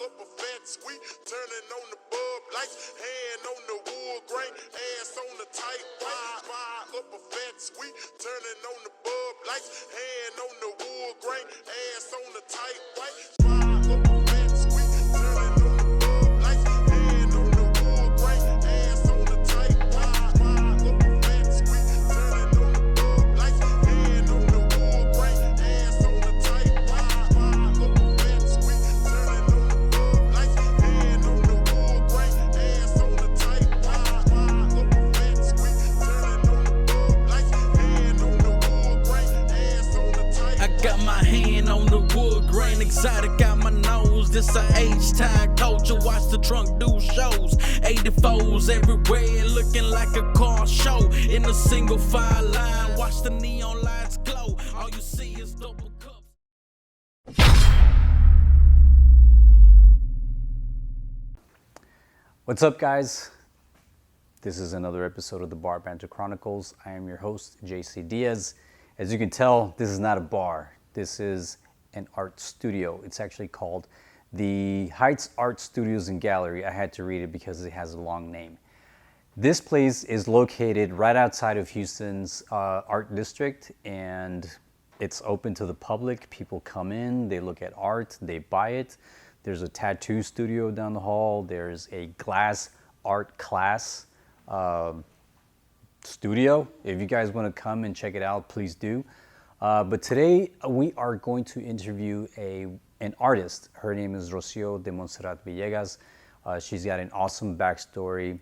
up a fat sweet, turning on the bub lights, hand on the wood grain, ass on the tight wire. Fire up a fat sweet, turning on the bub lights, hand on the wood grain, ass on the tight white. Fire up a fat sweet, turning on the bub lights, hand on the wood grain, ass on the tight wire. Fire up a fat sweet, turning on the bub lights, hand on the wood grain, ass on the tight wire. Fire up a fat sweet, turning on the bub lights, hand on the wood grain, ass on the tight wire. Fire up a fat sweet, turning on the bub lights, hand on the wood grain, ass on the tight. I got my hand on the wood grain, exotic got my nose. This a H-time culture, watch the trunk do shows. 84s everywhere, looking like a car show. In a single file line, watch the neon lights glow. All you see is double cups. What's up, guys? This is another episode of the Bar Banter Chronicles. I am your host, JC Diaz. As you can tell, this is not a bar. This is an art studio. It's actually called the Heights Art Studios and Gallery. I had to read it because it has a long name. This place is located right outside of Houston's art district, and it's open to the public. People come in, they look at art, they buy it. There's a tattoo studio down the hall. There's a glass art class studio. If you guys want to come and check it out, please do. But today we are going to interview an artist. Her name is Rocio D Monserrat Villegas. She's got an awesome backstory.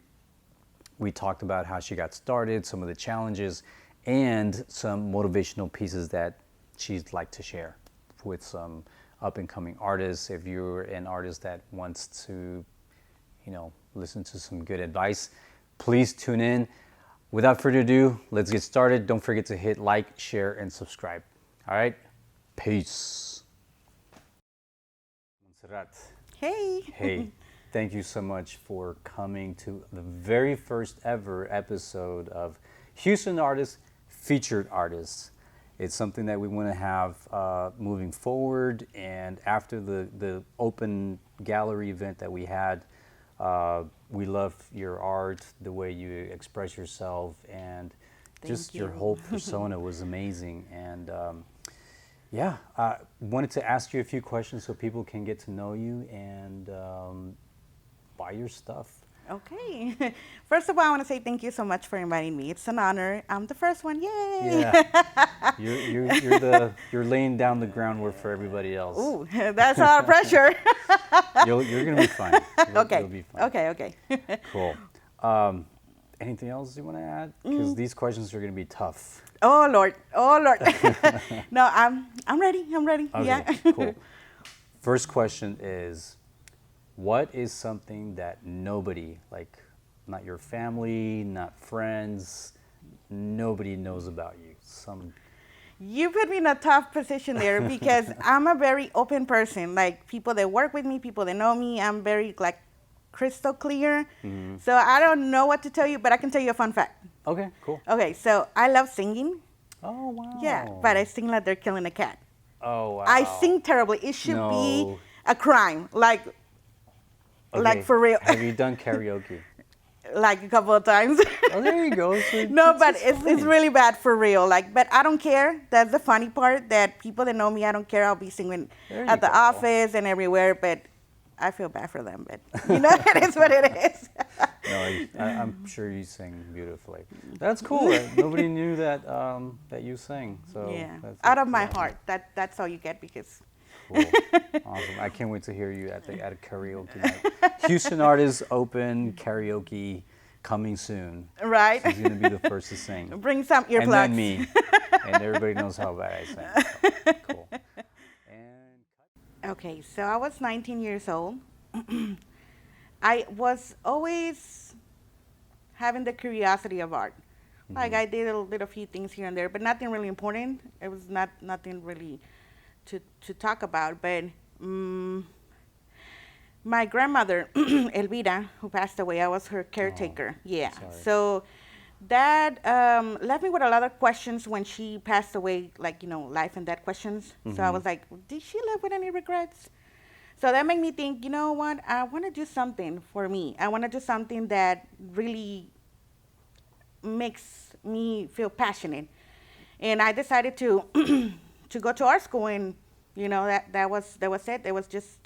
We talked about how she got started, some of the challenges, and some motivational pieces that she'd like to share with some up-and-coming artists. If you're an artist that wants to, listen to some good advice, please tune in. Without further ado, let's get started. Don't forget to hit like, share, and subscribe. All right? Peace. Monserrat. Hey. Hey, thank you so much for coming to the very first ever episode of Houston Artists Featured Artists. It's something that we want to have moving forward, and after the open gallery event that we had, we love your art, the way you express yourself, and just your whole persona was amazing. And I wanted to ask you a few questions so people can get to know you and buy your stuff. Okay. First of all, I want to say thank you so much for inviting me. It's an honor. I'm the first one. Yay! Yeah. You're laying down the groundwork for everybody else. Ooh, that's a lot of pressure. You're gonna be fine. Okay. You'll be fine. Okay. Cool. Anything else you want to add? Because these questions are gonna be tough. Oh Lord. No, I'm ready. Okay, Yeah. Cool. First question is, what is something that nobody, like not your family, not friends, nobody knows about you? You put me in a tough position there because I'm a very open person. Like people that work with me, people that know me, I'm very crystal clear. Mm-hmm. So I don't know what to tell you, but I can tell you a fun fact. Okay, cool. Okay, so I love singing. Oh, wow. Yeah, but I sing like they're killing a cat. Oh, wow. I sing terribly. It should be a crime. Like for real. Have you done karaoke? Like a couple of times. Oh, there you go. No, but it's really bad for real. But I don't care. That's the funny part, that people that know me, I don't care. I'll be singing at the office and everywhere, but I feel bad for them. But it is what it is. No, I'm sure you sing beautifully. That's cool. Nobody knew that you sing. So yeah, out of my heart. That's all you get because. Cool. Awesome. I can't wait to hear you at a karaoke night. Houston Artists Open Karaoke coming soon. Right. She's going to be the first to sing. Bring some earplugs. And then me. And everybody knows how bad I sing. So, cool. Okay, so I was 19 years old. I was always having the curiosity of art. Mm-hmm. I did a few things here and there, but nothing really important. It was nothing really to talk about, but my grandmother, Elvira, who passed away, I was her caretaker. Oh, yeah. sorry. So that left me with a lot of questions when she passed away, life and death questions. Mm-hmm. So I was like, did she live with any regrets? So that made me think, you know what? I want to do something for me. I want to do something that really makes me feel passionate. And I decided to to go to art school, and that was it. It was just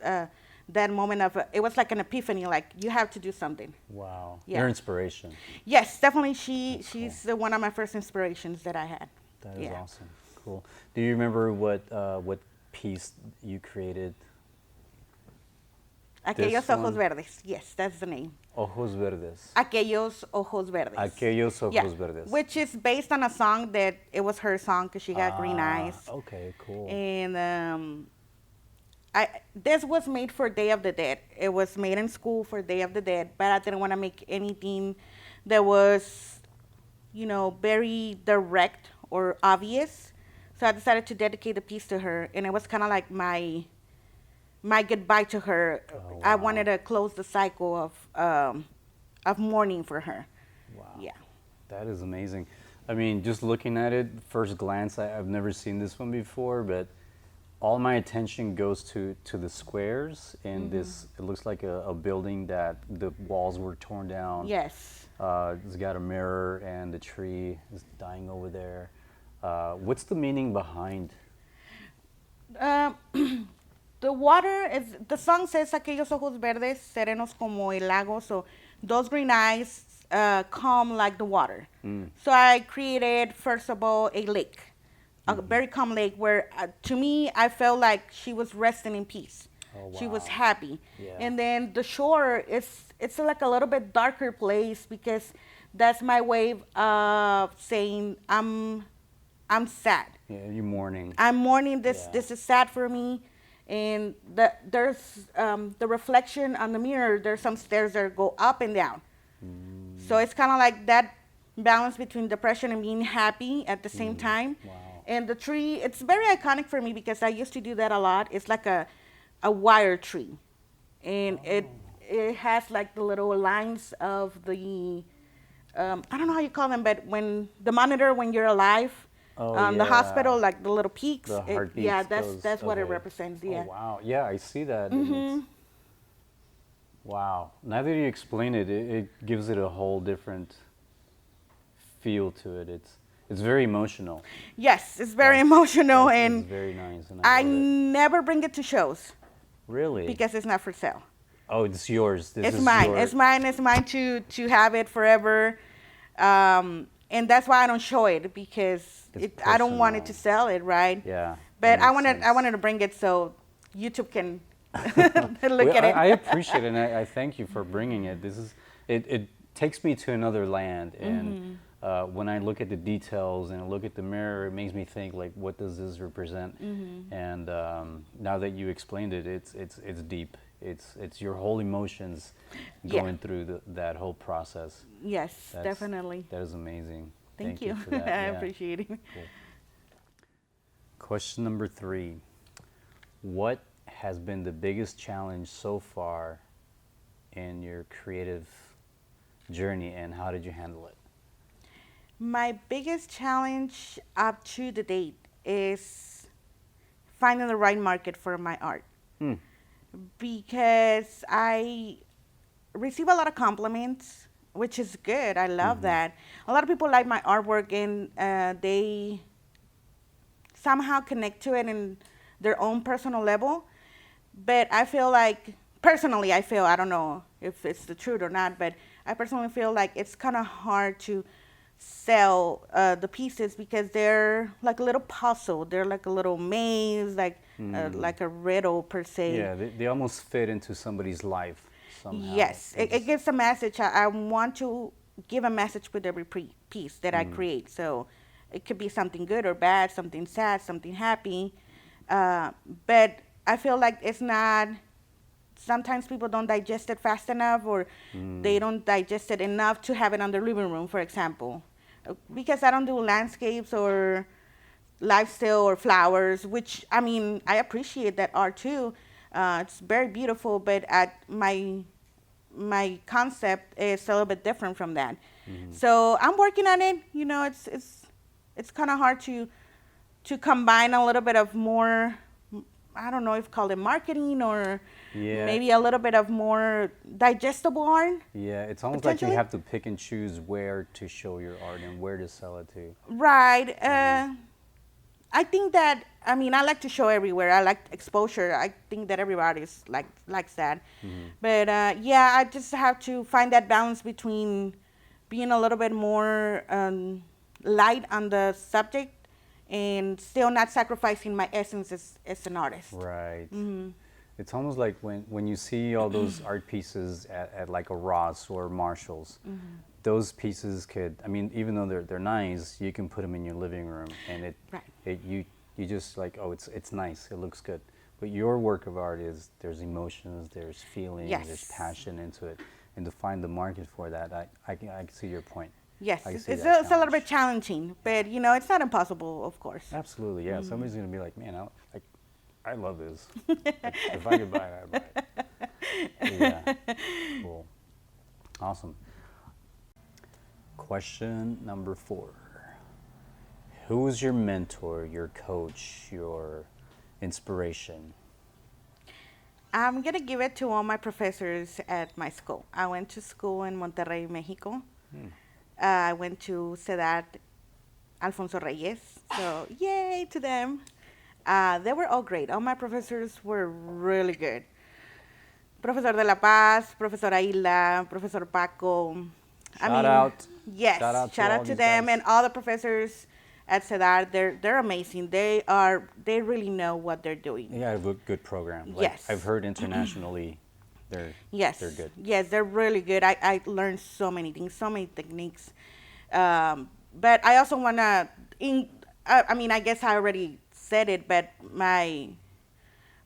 that moment of it was like an epiphany, like you have to do something. Wow. Yeah. Your inspiration. Yes, definitely. That's She's one of my first inspirations that I had. That is Yeah. awesome. Cool. Do you remember what piece you created? Aquellos This ojos one? verdes. Yes, that's the name. Ojos verdes. Aquellos ojos verdes. Aquellos ojos Yeah, verdes. which is based on a song that it was her song because she got green eyes. Okay, cool. And this was made for Day of the Dead. It was made in school for Day of the Dead, but I didn't want to make anything that was, very direct or obvious. So I decided to dedicate the piece to her, and it was kind of like my goodbye to her. Oh, I wow. wanted to close the cycle of mourning for her. Wow. Yeah. That is amazing. I mean, just looking at it, first glance, I've never seen this one before, but all my attention goes to the squares in this. It looks like a building that the walls were torn down. Yes. It's got a mirror, and the tree is dying over there. What's the meaning behind? The water is, the song says aquellos ojos verdes, serenos como el lago. So those green eyes calm like the water. So I created, first of all, a lake, a very calm lake where, to me, I felt like she was resting in peace. Oh, She was wow. happy. Yeah. And then the shore, it's like a little bit darker place because that's my way of saying I'm sad. Yeah, you mourning. I'm mourning. This Yeah. this is sad for me, and there's the reflection on the mirror. There's some stairs that go up and down, so it's kind of like that balance between depression and being happy at the same time. Wow. And the tree, it's very iconic for me because I used to do that a lot. It's like a wire tree, and it has like the little lines of the I don't know how you call them, but when the monitor when you're alive. Oh, The yeah. hospital, like the little peaks. The heartbeats. Yeah, goes- that's what it okay. represents. Yeah. Oh, wow. Yeah, I see that. and it's- Wow. Now that you explain it, it gives it a whole different feel to it. It's very emotional. Yes, it's very That's- emotional, It's and very nice. And I I love it. never bring it to shows Really? because it's not for sale. Oh, it's yours. This It's is mine. your- It's mine. It's mine to have it forever, and that's why I don't show it because It's I don't want it to personal. sell it, right? Yeah. But that I makes wanted sense. to bring it so YouTube can look Well, at it. I appreciate it, and I thank you for bringing it. It takes me to another land, and when I look at the details and I look at the mirror, it makes me think like, what does this represent? And now that you explained it, it's deep. It's your whole emotions Yeah. going through that whole process. Yes, That's- definitely. That is amazing. Thank you. for that. I Yeah. appreciate it. Cool. Question number 3. What has been the biggest challenge so far in your creative journey, and how did you handle it? My biggest challenge up to the date is finding the right market for my art. Because I receive a lot of compliments, which is good. I love that. A lot of people like my artwork, and they somehow connect to it in their own personal level. But I feel like, personally, I don't know if it's the truth or not, but I personally feel like it's kind of hard to sell the pieces because they're like a little puzzle. They're like a little maze, like a riddle per se. Yeah, they almost fit into somebody's life somehow. Yes, They it just- gives a message. I want to give a message with every piece that I create. So it could be something good or bad, something sad, something happy. But I feel like it's not, sometimes people don't digest it fast enough, or they don't digest it enough to have it on their living room, for example. Because I don't do landscapes or lifestyle or flowers, which, I mean, I appreciate that art too. It's very beautiful, but my concept is a little bit different from that. So I'm working on it. You know, it's kind of hard to combine a little bit of more I don't know if call it marketing or Yeah. maybe a little bit of more digestible art. Yeah, it's almost like you Potentially. have to pick and choose where to show your art and where to sell it to. Right. I think that, I mean, I like to show everywhere. I like exposure. I think that everybody is likes that. But yeah, I just have to find that balance between being a little bit more light on the subject and still not sacrificing my essence as an artist. Right. It's almost like when you see all those art pieces at like a Ross or Marshall's, those pieces could, I mean, even though they're nice, you can put them in your living room and Right. you just like, oh, it's nice, it looks good. But your work of art is, there's emotions, there's feelings, Yes. there's passion into it. And to find the market for that, I can see your point. Yes, I it's, see it's, that a, it's a little challenge. bit challenging, but you know, it's not impossible, of course. Absolutely, yeah. Somebody's gonna be like, man, I love this. Like, if I could buy it, I'd buy it. Yeah, cool, awesome. Question number 4. Who is your mentor, your coach, your inspiration? I'm going to give it to all my professors at my school. I went to school in Monterrey, Mexico. I went to Ciudad Alfonso Reyes. So, yay to them. They were all great. All my professors were really good. Profesor de la Paz, Profesora Hilda, Profesor Paco. Shout out. Yes, Shout out to all to these them guys. and all the professors at Cedar. They're amazing. They really know what they're doing. Yeah, I have a good program. Like, Yes. I've heard internationally, Yes. they're good. Yes, they're really good. I learned so many things, so many techniques. But I also want to, I mean, I guess I already said it, but my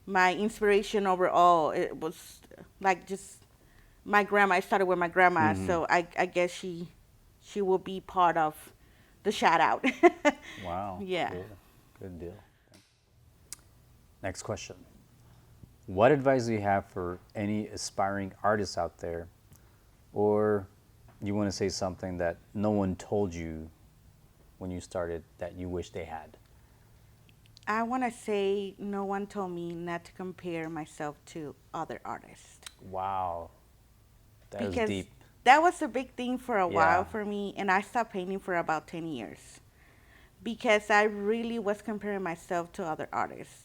inspiration overall, it was like just my grandma. I started with my grandma, so I guess she will be part of the shout out. Wow. Yeah. Cool. Good deal. Next question. What advice do you have for any aspiring artists out there? Or you want to say something that no one told you when you started that you wish they had? I want to say no one told me not to compare myself to other artists. Wow. That is Because deep. that was a big thing for a Yeah. while for me, and I stopped painting for about 10 years because I really was comparing myself to other artists.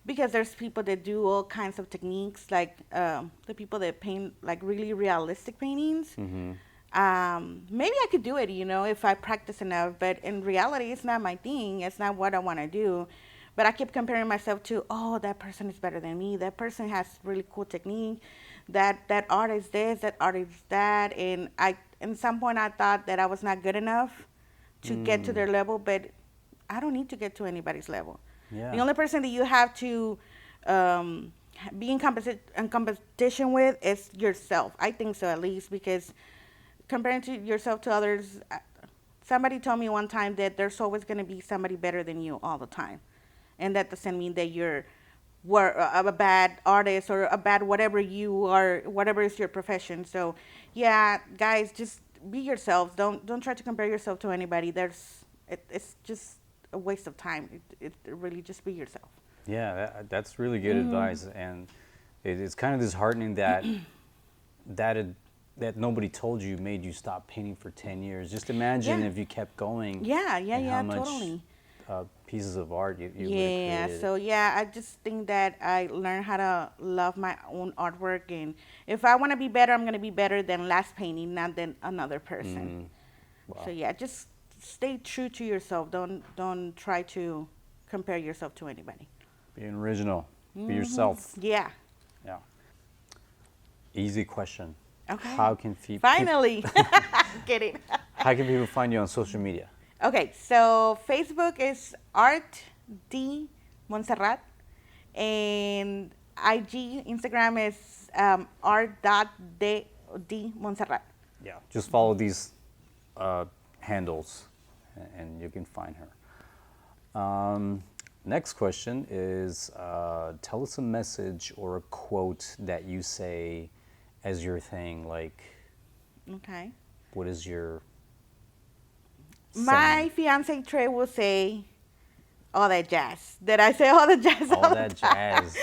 Because there's people that do all kinds of techniques, like the people that paint like really realistic paintings. Maybe I could do it, you know, if I practice enough, but in reality, it's not my thing. It's not what I want to do. But I kept comparing myself to, oh, that person is better than me. That person has really cool technique. That art is this, that art is that. And at some point, I thought that I was not good enough to get to their level, but I don't need to get to anybody's level. Yeah. The only person that you have to be in competition with is yourself. I think so, at least, because comparing to yourself to others, somebody told me one time that there's always going to be somebody better than you all the time. And that doesn't mean that you're a bad artist or a bad whatever you are, whatever is your profession. So, yeah, guys, just be yourselves. Don't try to compare yourself to anybody. It's just a waste of time. It really just be yourself. Yeah, that's really good advice. And it's kind of disheartening that that nobody told you made you stop painting for 10 years. Just imagine Yeah. if you kept going. Yeah, and how much, totally. Pieces of art you would have Yeah, created. so yeah, I just think that I learned how to love my own artwork, and if I want to be better, I'm gonna be better than last painting, not than another person. Wow. So yeah, just stay true to yourself. Don't try to compare yourself to anybody. Being original. Be yourself. Yeah. Yeah. Easy question. Okay. How can Finally. Kidding. how can people find you on social media? Okay, so Facebook is Art D Monserrat, and IG Instagram is art.d Monserrat. Yeah. Just follow these handles and you can find her. Next question is tell us a message or a quote that you say as your thing. Like, Okay. what is your My saying? fiance Trey will say, all that jazz. Did I say all the jazz? All that jazz.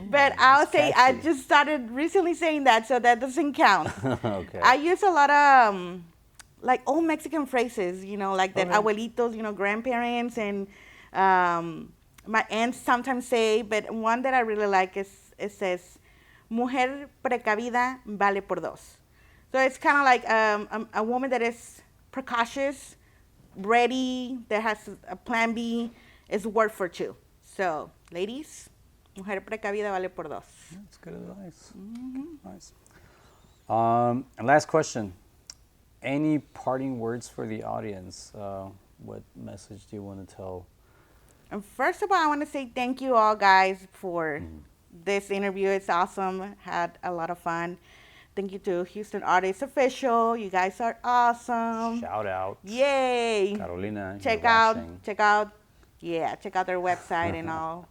But I'll say I catchy. just started recently saying that, so that doesn't count. Okay. I use a lot of like old Mexican phrases, you know, like that Okay. abuelitos, you know, grandparents, and my aunts sometimes say. But one that I really like is it says, "Mujer precavida vale por dos." So it's kind of like a woman that is precautious, ready, that has a plan B, is worth for two. So, ladies, mujer precavida vale por dos. That's good advice. Nice. And last question. Any parting words for the audience? What message do you want to tell? And first of all, I want to say thank you all guys for this interview. It's awesome. Had a lot of fun. Thank you to Houston Artists Official. You guys are awesome. Shout out. Yay. Carolina, Check you're out their website and all.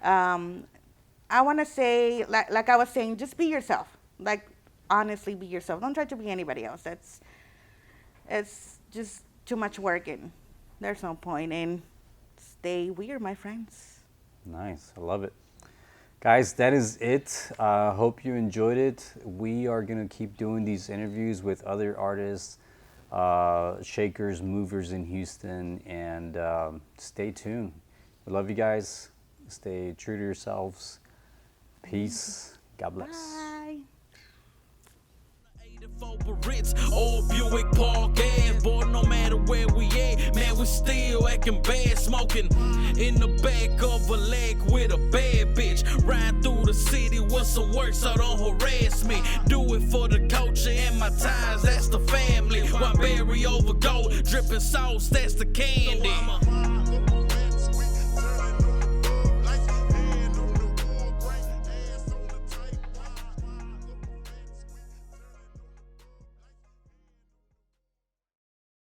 I want to say, like I was saying, just be yourself. Like, honestly, be yourself. Don't try to be anybody else. It's just too much work, and there's no point. And stay weird, my friends. Nice. I love it. Guys, that is it. Hope you enjoyed it. We are going to keep doing these interviews with other artists, shakers, movers in Houston, and stay tuned. We love you guys. Stay true to yourselves. Peace. God bless. Bye. 84 Ritz or Buick Park Ave, boy, no matter where we at, man, we still acting bad, smoking in the back of a leg with a bad bitch, riding through the city with some work, so don't harass me, do it for the culture and my ties, that's the family, while berry over gold, dripping sauce, that's the candy,